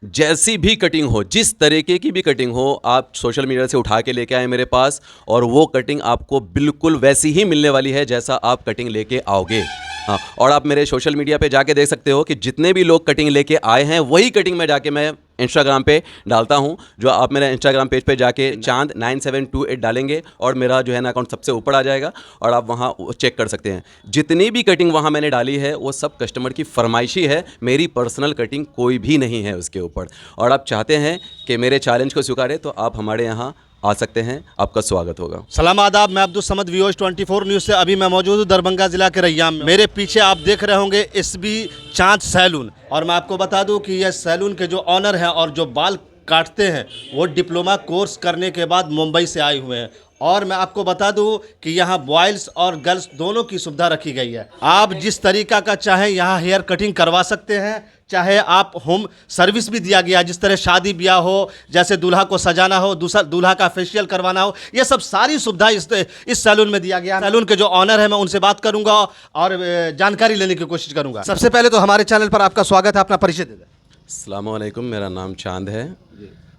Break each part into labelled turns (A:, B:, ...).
A: जैसी भी कटिंग हो, जिस तरीके की भी कटिंग हो, आप सोशल मीडिया से उठा के लेके आए मेरे पास और वो कटिंग आपको बिल्कुल वैसी ही मिलने वाली है जैसा आप कटिंग लेके आओगे। हाँ, और आप मेरे सोशल मीडिया पे जाके देख सकते हो कि जितने भी लोग कटिंग लेके आए हैं वही कटिंग में जाके मैं इंस्टाग्राम पे डालता हूँ। जो आप मेरे इंस्टाग्राम पेज पे जाके चांद 9728 डालेंगे और मेरा जो है ना अकाउंट सबसे ऊपर आ जाएगा और आप वहाँ चेक कर सकते हैं। जितनी भी कटिंग वहाँ मैंने डाली है वो सब कस्टमर की फरमाइशी है, मेरी पर्सनल कटिंग कोई भी नहीं है उसके ऊपर। और आप चाहते हैं कि मेरे चैलेंज को स्वीकारें तो आप हमारे यहाँ आ सकते हैं, आपका स्वागत होगा।
B: सलाम आदाब, मैं अब्दुल समद वीओज 24 न्यूज़ से अभी मैं मौजूद हूँ दरभंगा ज़िला के रैयाम में। मेरे पीछे आप देख रहे होंगे एसबी चांद सैलून। और मैं आपको बता दूं कि यह सैलून के जो ऑनर हैं और जो बाल काटते हैं वो डिप्लोमा कोर्स करने के बाद मुंबई से आए हुए हैं। और मैं आपको बता दूं कि यहाँ बॉयज़ और गर्ल्स दोनों की सुविधा रखी गई है। आप जिस तरीका का चाहें यहाँ हेयर कटिंग करवा सकते हैं, चाहे आप होम सर्विस भी दिया गया, जिस तरह शादी ब्याह हो, जैसे दूल्हा को सजाना हो, दूसरा दूल्हा का फेशियल करवाना हो, ये सब सारी सुविधा इस सैलून में दिया गया है। सैलून के जो ऑनर है मैं उनसे बात करूंगा और जानकारी लेने की कोशिश करूंगा। सबसे पहले तो हमारे चैनल पर आपका स्वागत है, अपना परिचय दे दें।
A: अस्सलाम वालेकुम, मेरा नाम चांद है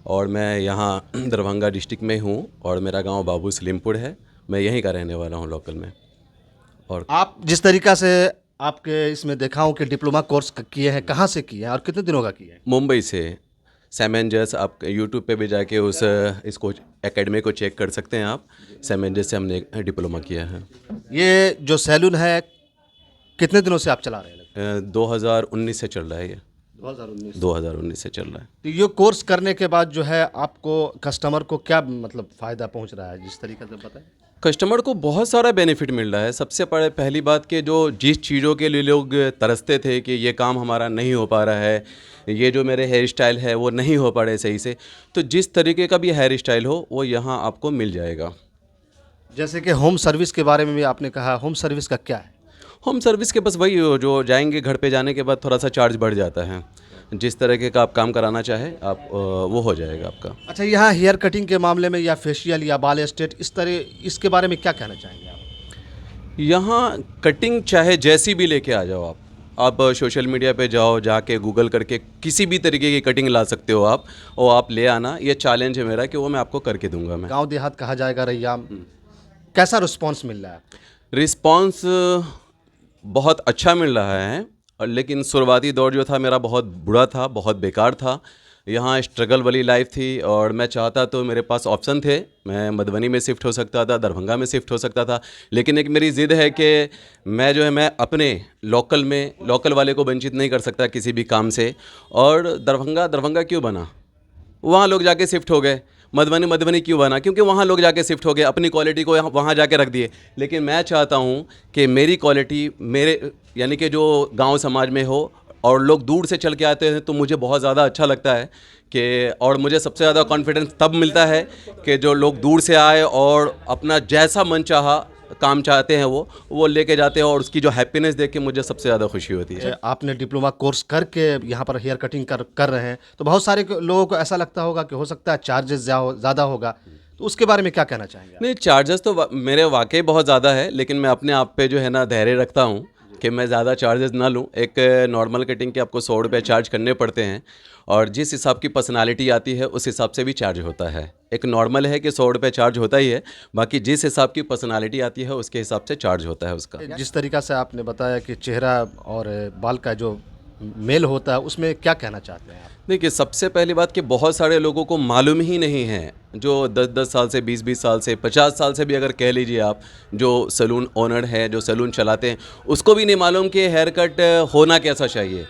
A: और मैं यहाँ दरभंगा डिस्ट्रिक्ट में हूँ और मेरा गांव बाबू सलीमपुर है। मैं यहीं का रहने वाला हूँ, लोकल में। और
B: आप जिस तरीका से आपके इसमें देखा हूँ कि डिप्लोमा कोर्स किए हैं, कहाँ से किए हैं और कितने दिनों का किए हैं?
A: मुंबई से सेमेंजस, आप यूट्यूब पे भी जाके इसको एकेडमी को चेक कर सकते हैं। आप सेमेंजस से हमने डिप्लोमा किया है।
B: ये जो सैलून है कितने दिनों से आप चला रहे हैं?
A: 2019 से चल रहा है ये।
B: 2019
A: 2019 से चल रहा है।
B: तो ये कोर्स करने के बाद जो है आपको कस्टमर को क्या मतलब फ़ायदा पहुंच रहा है, जिस तरीके से बताएं?
A: कस्टमर को बहुत सारा बेनिफिट मिल रहा है। सबसे पहली बात कि जो जिस चीज़ों के लिए लोग तरसते थे कि ये काम हमारा नहीं हो पा रहा है, ये जो मेरे हेयर स्टाइल है वो नहीं हो पा रहे सही से, तो जिस तरीके का भी हेयर स्टाइल हो वो यहाँ आपको मिल जाएगा।
B: जैसे कि होम सर्विस के बारे में भी आपने कहा, होम सर्विस का क्या है?
A: होम सर्विस के बस वही हो, जो जाएंगे घर पे जाने के बाद थोड़ा सा चार्ज बढ़ जाता है। जिस तरीके का आप काम कराना चाहे आप वो हो जाएगा आपका।
B: अच्छा, यहाँ हेयर कटिंग के मामले में या फेशियल या बाल स्ट्रेट इस तरह, इसके बारे में क्या कहना चाहेंगे आप?
A: यहाँ कटिंग चाहे जैसी भी लेके आ जाओ आप सोशल मीडिया पे जाओ, जाके गूगल करके किसी भी तरीके की कटिंग ला सकते हो आप, और आप ले आना। ये चैलेंज है मेरा कि वो मैं आपको करके दूंगा। मैं
B: गांव देहात कहा जाएगा रैयाम, कैसा रिस्पांस मिल रहा है?
A: रिस्पांस बहुत अच्छा मिल रहा है, और लेकिन शुरुआती दौर जो था मेरा बहुत बुरा था, बहुत बेकार था। यहाँ स्ट्रगल वाली लाइफ थी और मैं चाहता तो मेरे पास ऑप्शन थे, मैं मधुबनी में शिफ्ट हो सकता था, दरभंगा में शिफ्ट हो सकता था, लेकिन एक मेरी ज़िद है कि मैं अपने लोकल वाले को वंचित नहीं कर सकता किसी भी काम से। और दरभंगा क्यों बना, वहाँ लोग जाके शिफ्ट हो गए। मधुबनी क्यों बना, क्योंकि वहाँ लोग जाके शिफ्ट हो गए, अपनी क्वालिटी को वहाँ जाके रख दिए। लेकिन मैं चाहता हूँ कि मेरी क्वालिटी मेरे यानी कि जो गांव समाज में हो, और लोग दूर से चल के आते हैं तो मुझे बहुत ज़्यादा अच्छा लगता है कि, और मुझे सबसे ज़्यादा कॉन्फिडेंस तब मिलता है कि जो लोग दूर से आए और अपना जैसा मन चाहा काम चाहते हैं वो लेके जाते हैं, और उसकी जो हैप्पीनेस देख के मुझे सबसे ज़्यादा खुशी होती है।
B: आपने डिप्लोमा कोर्स करके यहाँ पर हेयर कटिंग कर रहे हैं, तो बहुत सारे लोगों को ऐसा लगता होगा कि हो सकता है चार्जेस ज़्यादा होगा, तो उसके बारे में क्या कहना चाहेंगे?
A: नहीं, चार्जेस तो मेरे वाकई बहुत ज़्यादा है, लेकिन मैं अपने आप पे जो है ना धैर्य रखता हूँ कि मैं ज़्यादा चार्जेस ना लूँ। एक नॉर्मल कटिंग के आपको 100 रुपये चार्ज करने पड़ते हैं, और जिस हिसाब की पर्सनालिटी आती है उस हिसाब से भी चार्ज होता है। एक नॉर्मल है कि 100 रुपये चार्ज होता ही है, बाकी जिस हिसाब की पर्सनालिटी आती है उसके हिसाब से चार्ज होता है उसका।
B: जिस तरीका से आपने बताया कि चेहरा और बाल का जो मेल होता है, उसमें क्या कहना चाहते हैं आप?
A: देखिए, सबसे पहली बात कि बहुत सारे लोगों को मालूम ही नहीं है, जो 10-10 साल से, 20-20 साल से, 50 साल से भी अगर कह लीजिए आप, जो सैलून ओनर है, जो सैलून चलाते हैं, उसको भी नहीं मालूम कि हेयर कट होना कैसा चाहिए,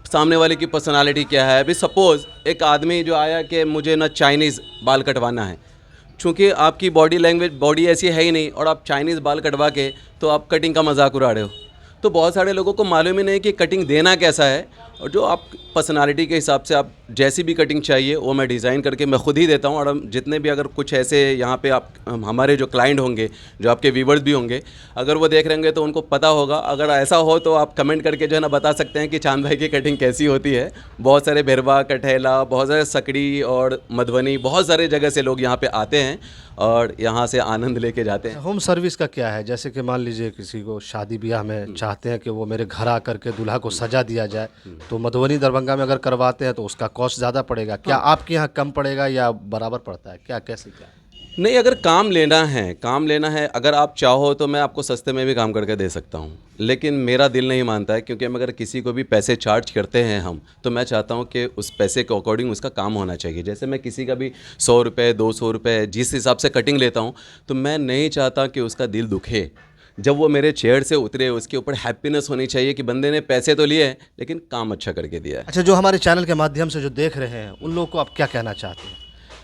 A: सामने वाले की पर्सनालिटी क्या है। अभी सपोज़ एक आदमी जो आया कि मुझे ना चाइनीज़ बाल कटवाना है, चूँकि आपकी बॉडी ऐसी है ही नहीं, और आप चाइनीज़ बाल कटवा के तो आप कटिंग का मजाक उड़ा रहे हो। तो बहुत सारे लोगों को मालूम ही नहीं कि कटिंग देना कैसा है, और जो आप पर्सनालिटी के हिसाब से आप जैसी भी कटिंग चाहिए वो मैं डिज़ाइन करके मैं खुद ही देता हूँ। और हम जितने भी अगर कुछ ऐसे यहाँ पे आप हमारे जो क्लाइंट होंगे, जो आपके व्यूवर्स भी होंगे, अगर वो देख रहे होंगे तो उनको पता होगा। अगर ऐसा हो तो आप कमेंट करके जो है ना बता सकते हैं कि चांद भाई की कटिंग कैसी होती है। बहुत सारे भेरवा, कठेला, बहुत सारे सकड़ी और मधुबनी, बहुत सारे जगह से लोग यहाँ पर आते हैं, और यहाँ से आनंद लेके जाते हैं।
B: होम सर्विस का क्या है? जैसे कि मान लीजिए किसी को शादी ब्याह में चाहते हैं कि वो मेरे घर आकर के दूल्हा को सजा दिया जाए, तो मधुबनी दरभंगा में अगर करवाते हैं तो उसका कॉस्ट ज़्यादा पड़ेगा। क्या आपके यहाँ कम पड़ेगा या बराबर पड़ता है? क्या कैसे क्या है?
A: नहीं, अगर काम लेना है, अगर आप चाहो तो मैं आपको सस्ते में भी काम करके दे सकता हूँ, लेकिन मेरा दिल नहीं मानता है, क्योंकि हम अगर किसी को भी पैसे चार्ज करते हैं हम, तो मैं चाहता हूँ कि उस पैसे के अकॉर्डिंग उसका काम होना चाहिए। जैसे मैं किसी का भी 100 रुपये 200 रुपये जिस हिसाब से कटिंग लेता हूँ, तो मैं नहीं चाहता कि उसका दिल दुखे। जब वो मेरे चेयर से उतरे, उसके ऊपर हैप्पीनेस होनी चाहिए कि बंदे ने पैसे तो लिए हैं लेकिन काम अच्छा करके दिया है।
B: अच्छा, जो हमारे चैनल के माध्यम से जो देख रहे हैं उन लोगों को आप क्या कहना चाहते हैं?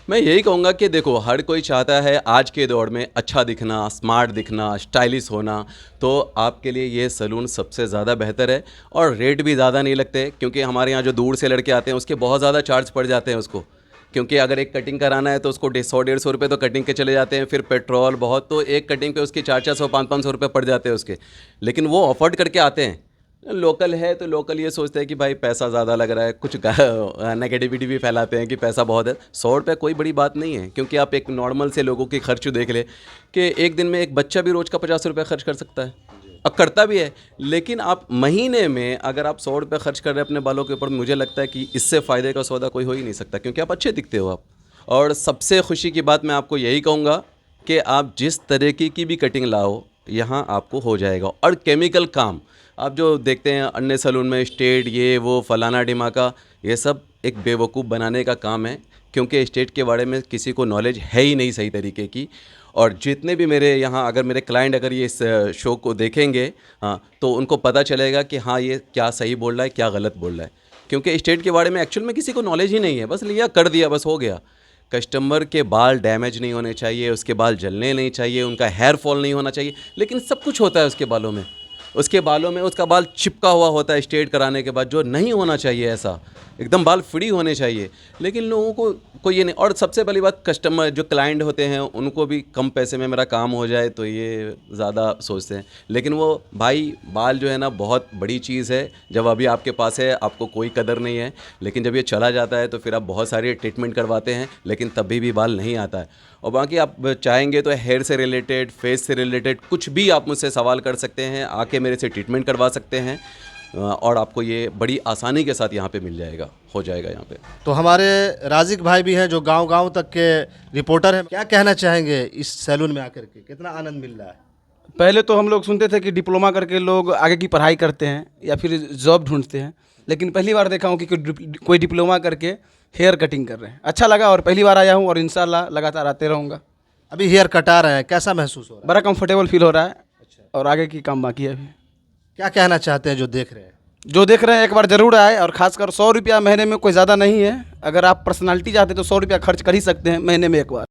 A: मैं यही कहूँगा कि देखो, हर कोई चाहता है आज के दौर में अच्छा दिखना, स्मार्ट दिखना, स्टाइलिश होना, तो आपके लिए ये सैलून सबसे ज़्यादा बेहतर है। और रेट भी ज़्यादा नहीं लगते, क्योंकि हमारे यहाँ जो दूर से लड़के आते हैं उसके बहुत ज़्यादा चार्ज पड़ जाते हैं उसको, क्योंकि अगर एक कटिंग कराना है तो उसको 100-150 रुपये तो कटिंग के चले जाते हैं, फिर पेट्रोल बहुत, तो एक कटिंग पे उसकी 400-400 500-500 रुपये पड़ जाते हैं उसके, लेकिन वो अफोर्ड करके आते हैं। लोकल है तो लोकल ये सोचते हैं कि भाई पैसा ज़्यादा लग रहा है, कुछ नेगेटिविटी भी फैलाते हैं कि पैसा बहुत है। 100 रुपये कोई बड़ी बात नहीं है, क्योंकि आप एक नॉर्मल से लोगों की खर्च देख ले कि एक दिन में एक बच्चा भी रोज़ का 50 रुपये खर्च कर सकता है, अब करता भी है। लेकिन आप महीने में अगर आप 100 रुपये खर्च कर रहे हैं अपने बालों के ऊपर, मुझे लगता है कि इससे फ़ायदे का सौदा कोई हो ही नहीं सकता, क्योंकि आप अच्छे दिखते हो आप। और सबसे खुशी की बात मैं आपको यही कहूँगा कि आप जिस तरीके की भी कटिंग लाओ यहाँ आपको हो जाएगा। और केमिकल काम आप जो देखते हैं अन्य सैलून में, स्टेट ये वो फलाना डिमाका, ये सब एक बेवकूफ़ बनाने का काम है, क्योंकि स्टेट के बारे में किसी को नॉलेज है ही नहीं सही तरीके की। और जितने भी मेरे यहाँ अगर मेरे क्लाइंट अगर ये इस शो को देखेंगे, हाँ, तो उनको पता चलेगा कि हाँ ये क्या सही बोल रहा है क्या गलत बोल रहा है, क्योंकि स्टेट के बारे में एक्चुअल में किसी को नॉलेज ही नहीं है, बस लिया कर दिया बस हो गया। कस्टमर के बाल डैमेज नहीं होने चाहिए, उसके बाल जलने नहीं चाहिए, उनका हेयर फॉल नहीं होना चाहिए, लेकिन सब कुछ होता है उसके बालों में। उसके बालों में उसका बाल चिपका हुआ होता है स्ट्रेट कराने के बाद, जो नहीं होना चाहिए, ऐसा एकदम बाल फ्री होने चाहिए, लेकिन लोगों को ये नहीं। और सबसे पहली बात, कस्टमर जो क्लाइंट होते हैं उनको भी कम पैसे में मेरा काम हो जाए तो ये ज़्यादा सोचते हैं, लेकिन वो भाई बाल जो है ना बहुत बड़ी चीज़ है। जब अभी आपके पास है आपको कोई कदर नहीं है, लेकिन जब ये चला जाता है तो फिर आप बहुत सारी ट्रीटमेंट करवाते हैं, लेकिन तभी भी बाल नहीं आता है। और बाकी आप चाहेंगे तो हेयर से रिलेटेड, फेस से रिलेटेड कुछ भी आप मुझसे सवाल कर सकते हैं, आके मेरे से ट्रीटमेंट करवा सकते हैं, और आपको ये बड़ी आसानी के साथ यहाँ पे मिल जाएगा, हो जाएगा यहाँ पे।
B: तो हमारे राजिक भाई भी हैं जो गांव-गांव तक के रिपोर्टर हैं, क्या कहना चाहेंगे इस सैलून में आकर के? कितना आनंद मिल रहा है?
C: पहले तो हम लोग सुनते थे कि डिप्लोमा करके लोग आगे की पढ़ाई करते हैं या फिर जॉब ढूंढते हैं, लेकिन पहली बार देखा हूँ कि कोई डिप्लोमा करके हेयर कटिंग कर रहे हैं। अच्छा लगा और पहली बार आया हूँ और इंशाल्लाह लगातार आते रहूँगा।
B: अभी हेयर कटा रहे हैं, कैसा महसूस हो रहा है?
C: बड़ा कंफर्टेबल फील हो रहा है और आगे की काम बाकी है अभी।
B: क्या कहना चाहते हैं जो देख रहे हैं?
C: जो देख रहे हैं एक बार ज़रूर आए, और ख़ासकर 100 रुपया महीने में कोई ज़्यादा नहीं है। अगर आप पर्सनालिटी चाहते तो 100 रुपया खर्च कर ही सकते हैं महीने में एक बार।